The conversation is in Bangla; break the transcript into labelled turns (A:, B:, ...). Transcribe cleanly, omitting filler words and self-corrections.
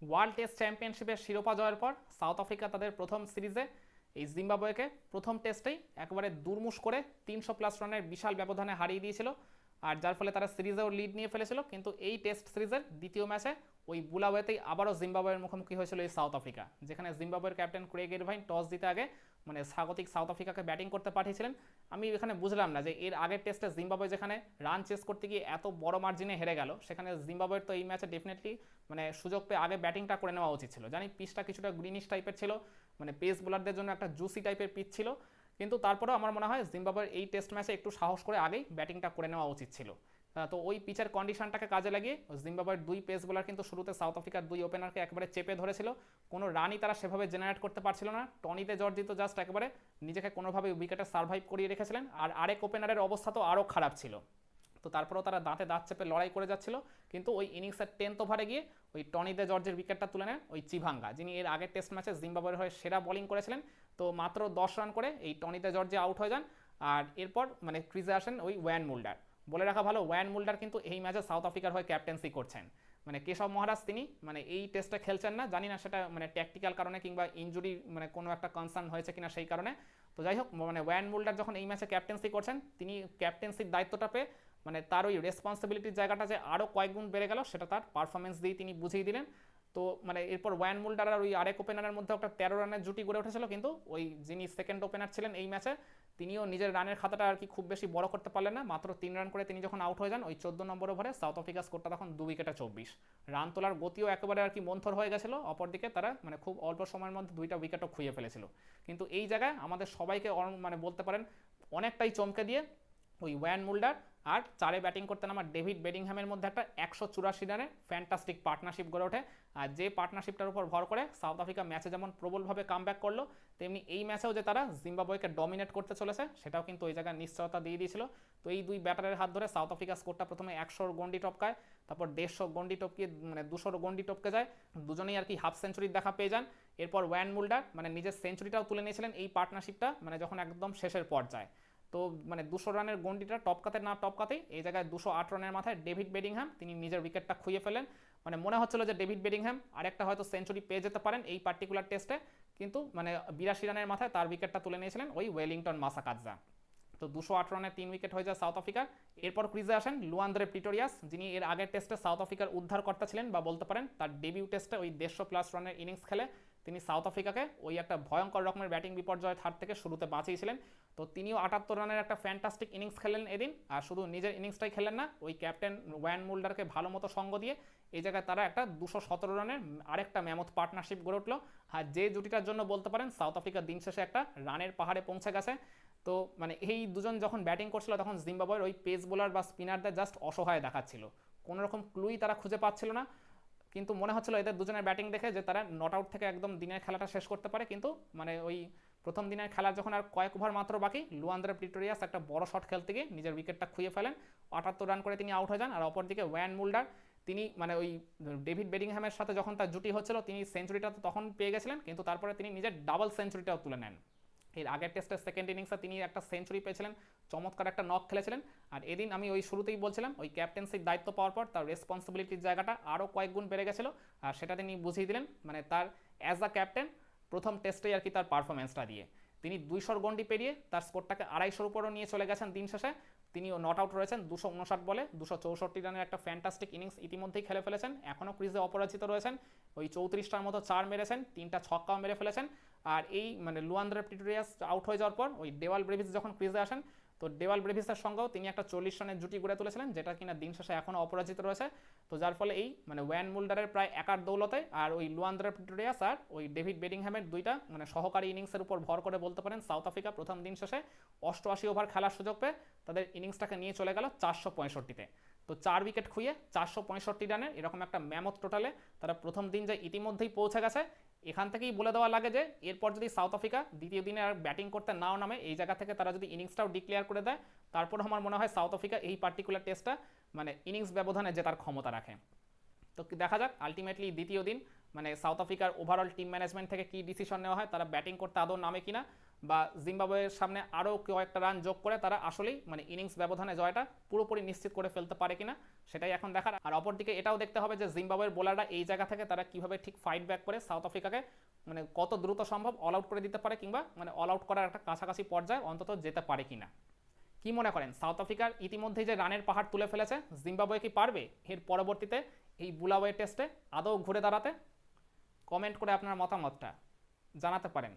A: ওয়ার্ল্ড টেস্ট চ্যাম্পিয়নশিপের শিরোপা জয়ের পর সাউথ আফ্রিকা তাদের প্রথম সিরিজে এই জিম্বাবুয়েকে প্রথম টেস্টেই একবারে দুর্মুশ করে 300+ রানের বিশাল ব্যবধানে হারিয়ে দিয়েছিল, আর যার ফলে তারা সিরিজেও লিড নিয়ে ফেলেছিল। কিন্তু এই টেস্ট সিরিজের দ্বিতীয় ম্যাচে ওই বুলাওয়েতেই আবারও জিম্বাবুয়ের মুখোমুখি হয়েছিল এই সাউথ আফ্রিকা, যেখানে জিম্বাবুয়ের ক্যাপ্টেন ক্রেগ ইরভাইন টস জিতে আগে স্বাগতিক সাউথ আফ্রিকাকে ব্যাটিং করতে পাঠিয়েছিলেন। আমি এখানে বুঝলাম না যে এর আগের টেস্টে জিম্বাবুয়ে যেখানে রান চেস করতে গিয়ে এত বড় মার্জিনে হেরে গেল, সেখানে জিম্বাবুয়ের তো এই ম্যাচে ডেফিনেটলি সুযোগ পেয়ে আগে ব্যাটিংটা করে নেওয়া উচিত ছিল। জানি পিচটা কিছুটা গ্রিনিশ টাইপের ছিল, পেস বোলারদের জন্য একটা জুসি টাইপের পিচ ছিল, কিন্তু তারপরেও আমার মনে হয় জিম্বাবুয়ের এই টেস্ট ম্যাচে একটু সাহস করে আগেই ব্যাটিংটা করে নেওয়া উচিত ছিল। তো ওই পিচের কন্ডিশনটাকে কাজে লাগিয়ে জিম্বাবুয়ের দুই পেস বোলার কিন্তু শুরুতে সাউথ আফ্রিকার দুই ওপেনারকে একবারে চেপে ধরেছিল। কোনো রানই তারা সেভাবে জেনারেট করতে পারছিল না। টনিতে জর্জি তো জাস্ট একবারে নিজেকে কোনোভাবে উইকেটে সার্ভাইভ করিয়ে রেখেছিলেন, আর আরেক ওপেনারের অবস্থা তো আরও খারাপ ছিল। তো তারপরেও তারা দাঁতে দাঁত চেপে লড়াই করে যাচ্ছিল, কিন্তু ওই ইনিংসের 10th ওভারে গিয়ে ওই টনিতে জর্জের উইকেটটা তুলে নেন ওই চিভাঙ্গা, যিনি এর আগের টেস্ট ম্যাচে জিম্বাবুয়ের হয়ে সেরা বোলিং করেছিলেন। তো মাত্র 10 রান করে এই টনিতে জর্জে আউট হয়ে যান, আর এরপর ক্রিজে আসেন ওই ওয়ান মুল্ডার। বলে রাখা ভালো, ওয়ান মুল্ডার কিন্তু এই ম্যাচে সাউথ আফ্রিকার হয়ে ক্যাপ্টেন্সি করছেন। কেশব মহারাজ তিনি এই টেস্টে খেলছেন না, জানি না সেটা ট্যাকটিক্যাল কারণে কিংবা ইনজুরি কোনো একটা কনসার্ন হয়েছে কিনা সেই কারণে। তো যাই হোক, ওয়ান মুল্ডার যখন এই ম্যাচে ক্যাপ্টেন্সি করছেন, তিনি ক্যাপ্টেন্সির দায়িত্বটা পেয়ে তার ওই রেসপন্সিবিলিটির জায়গাটা যে আরও কয়েক গুণ বেড়ে গেল, সেটা তার পারফরমেন্স দিয়ে তিনি বুঝিয়ে দিলেন। তো এরপর ওয়ান মুল্ডার আর ওই আরেক ওপেনারের মধ্যে একটা 13 রানের জুটি গড়ে উঠেছিল, কিন্তু ওই যিনি সেকেন্ড ওপেনার ছিলেন এই ম্যাচে, তিনিও নিজের রানের খাতাটা আর কি খুব বেশি বড় করতে পারলেন না। মাত্র 3 রান করে তিনি যখন আউট হয়ে যান ওই 14 নম্বর ওভারে, সাউথ আফ্রিকা স্কোরটা তখন 2 উইকেটে 24 রান তোলার গতিও একেবারে আর কি মন্থর হয়ে গেছিলো। অপরদিকে তারা খুব অল্প সময়ের মধ্যে 2টা উইকেটও খুইয়ে ফেলেছিল। কিন্তু এই জায়গায় আমাদের সবাইকে বলতে পারেন অনেকটাই চমকে দিয়ে ওই ওয়ান মুল্ডার আর চারে ব্যাটিং করতে নামা ডেভিড বেডিংহ্যামের মধ্যে একটা 184 রানের ফ্যান্টাস্টিক পার্টনারশিপ গড়ে ওঠে। আর যে পার্টনারশিপটার উপর ভর করে সাউথ আফ্রিকা ম্যাচে যেমন প্রবলভাবে কামব্যাক করলো, তেমনি এই ম্যাচেও যে তারা জিম্বাবুয়েকে ডমিনেট করতে চলেছে সেটাও কিন্তু ওই জায়গায় নিশ্চয়তা দিয়ে দিয়েছিল। তো এই দুই ব্যাটারের হাত ধরে সাউথ আফ্রিকা স্কোরটা প্রথমে 100 গন্ডি টপকায়, তারপর 150 গন্ডি টপকিয়ে 200 গন্ডি টপকে যায়, দুজনেই আর কি হাফ সেঞ্চুরির দেখা পেয়ে যান। এরপর ওয়ান মুল্ডার নিজের সেঞ্চুরিটাও তুলে নিয়েছিলেন এই পার্টনারশিপটা যখন একদম শেষের পর্যায়ে। তো 200 রানের গন্ডিটা টপকাতে না টপকাতেই এই জায়গায় 208 রানের মাথায় ডেভিড বেডিংহ্যাম তিনি নিজের উইকেটটা খুইয়ে ফেলেন। মনে হচ্ছিল যে ডেভিড বেডিংহ্যাম আরেকটা হয়তো সেঞ্চুরি পেয়ে যেতে পারেন এই পার্টিকুলার টেস্টে, কিন্তু 82 রানের মাথায় তার উইকেটটা তুলে নিয়েছিলেন ওই ওয়েলিংটন মাসাকাদজা। তো 208 রানে 3 উইকেট হয়ে যায় সাউথ আফ্রিকার। এরপর ক্রিজে আসেন লুয়ান্দ্রে প্রিটোরিয়াস, যিনি এর আগের টেস্টে সাউথ আফ্রিকার উদ্ধারকর্তা ছিলেন, বা বলতে পারেন তার ডেবিউ টেস্টে ওই 150+ রানের ইনিংস খেলে তিনি সাউথ আফ্রিকাকে ওই একটা ভয়ঙ্কর রকমের ব্যাটিং বিপর্যয়ের হাত থেকে শুরুতে বাঁচিয়েছিলেন। তো তিনিও 78 রানের একটা ফ্যান্টাস্টিক ইনিংস খেলেন এদিন, আর শুধু নিজের ইনিংসটাই খেলেন না, ওই ক্যাপ্টেন ওয়ান মুল্ডারকে ভালো মতো সঙ্গ দিয়ে এই জায়গায় তারা একটা 217 রানের আরেকটা ম্যামথ পার্টনারশিপ গড়ে উঠলো। আর যে জুটিটার জন্য বলতে পারেন সাউথ আফ্রিকা দিন শেষে একটা রানের পাহাড়ে পৌঁছে গেছে। তো এই দুজন যখন ব্যাটিং করছিল তখন জিম্বাবুয়ের ওই পেস বোলার বা স্পিনারদের জাস্ট অসহায় দেখাচ্ছিল, কোনো রকম ক্লুই তারা খুঁজে পাচ্ছিল না। কিন্তু মনে হচ্ছিল এদের দুজনের ব্যাটিং দেখে যে তারা নট আউট থেকে একদম দিনের খেলাটা শেষ করতে পারে, কিন্তু ওই প্রথম দিনের খেলার যখন আর কয়েক ওভার মাত্র বাকি, লুয়ান্দ্রে প্রিটোরিয়াস একটা বড় শট খেলতে গিয়ে নিজের উইকেটটা খুইয়ে ফেলেন, 78 রান করে তিনি আউট হয়ে যান। আর অপরদিকে ওয়ান মুল্ডার তিনি ওই ডেভিড বেডিংহ্যামের সাথে যখন তার জুটি হচ্ছিল তিনি সেঞ্চুরিটা তো তখন পেয়ে গেছিলেন, কিন্তু তারপরে তিনি নিজের ডাবল সেঞ্চুরিটাও তুলে নেন। এর আগের টেস্টের সেকেন্ড ইনিংসে তিনি একটা সেঞ্চুরি পেয়েছিলেন, চমৎকার একটা নক খেলেছিলেন। আর এদিন আমি ওই শুরুতেই বলছিলাম ওই ক্যাপ্টেন্সির দায়িত্ব পাওয়ার পর তার রেসপন্সিবিলিটির জায়গাটা আরও কয়েক গুণ বেড়ে গেছিলো, আর সেটা তিনি বুঝিয়ে দিলেন তার অ্যাজ আ ক্যাপ্টেন প্রথম টেস্টেই আর কি তার পারফরমেন্সটা দিয়ে তিনি 200 গন্ডি পেরিয়ে তার স্কোরটাকে 250-এর উপরও নিয়ে চলে গেছেন দিন শেষে। তিনিও নট আউট রয়েছেন 259 বলে, 264 রানের একটা ফ্যান্টাস্টিক ইনিংস ইতিমধ্যেই খেলে ফেলেছেন, এখনও ক্রিজে অপরাজিত রয়েছেন, ওই 34টার মতো 4 মেরেছেন, 3টা ছক্কাও মেরে ফেলেছেন। আর এই লুয়ান্দ্রে প্রিটোরিয়াস আউট হয়ে যাওয়ার পর ওই ডেওয়াল ব্রেভিস যখন ক্রিজে আসেন, তো ডেওয়াল ব্রেভিসের সঙ্গেও তিনি একটা 40 রানের জুটি গড়ে তুলেছিলেন, যেটা কিনা দিন শেষে এখনও অপরাজিত রয়েছে। তো যার ফলে এই ওয়ান মুল্ডারের প্রায় একার দৌলতে আর ওই লুয়ান্দ্রে প্রিটোরিয়াস আর ওই ডেভিড বেডিংহ্যামের দুইটা সহকারী ইনিংসের উপর ভর করে বলতে পারেন সাউথ আফ্রিকা প্রথম দিন শেষে 88 ওভার খেলার সুযোগ পেয়ে তাদের ইনিংসটাকে নিয়ে চলে গেল 465-তে। তো 4 উইকেট খুইয়ে 465 রানের এরকম একটা ম্যামথ টোটালে তারা প্রথম দিন যে ইতিমধ্যেই পৌঁছে গেছে। এখান থেকেই বলে দেওয়া লাগে যে এরপর যদি সাউথ আফ্রিকা দ্বিতীয় দিনে আর ব্যাটিং করতে নাও নামে, এই জায়গা থেকে তারা যদি ইনিংসটাও ডিক্লেয়ার করে দেয়, তারপর আমার মনে হয় সাউথ আফ্রিকা এই পার্টিকুলার টেস্টটা ইনিংস ব্যবধানে জেতার ক্ষমতা রাখে। তো দেখা যাক আলটিমেটলি দ্বিতীয় দিন মানে সাউথ আফ্রিকার ওভারঅল টিম ম্যানেজমেন্ট থেকে কি ডিসিশন নেওয়া হয়, তারা ব্যাটিং করতে আদৌ নামে কিনা, বা জিম্বাবুয়ের সামনে আরও কয়েকটা রান যোগ করে তারা আসলেই মানে ইনিংস ব্যবধানে জয়টা পুরোপুরি নিশ্চিত করে ফেলতে পারে কিনা সেটাই এখন দেখার। আর অপরদিকে এটাও দেখতে হবে যে জিম্বাবুয়ের বোলাররা এই জায়গা থেকে তারা কিভাবে ঠিক ফাইট ব্যাক করে সাউথ আফ্রিকাকে মানে কত দ্রুত সম্ভব অল আউট করে দিতে পারে, কিংবা মানে অল আউট করার একটা কাছাকাছি পর্যায়ে অন্তত যেতে পারে কিনা। কি মনে করেন সাউথ আফ্রিকার ইতিমধ্যেই যে রানের পাহাড় তুলে ফেলেছে, জিম্বাবুয়ে কি পারবে এর পরবর্তীতে এই বুলাওয়ে টেস্টে আদৌ ঘুরে দাঁড়াতে? কমেন্ট করে আপনার মতামতটা জানাতে পারেন।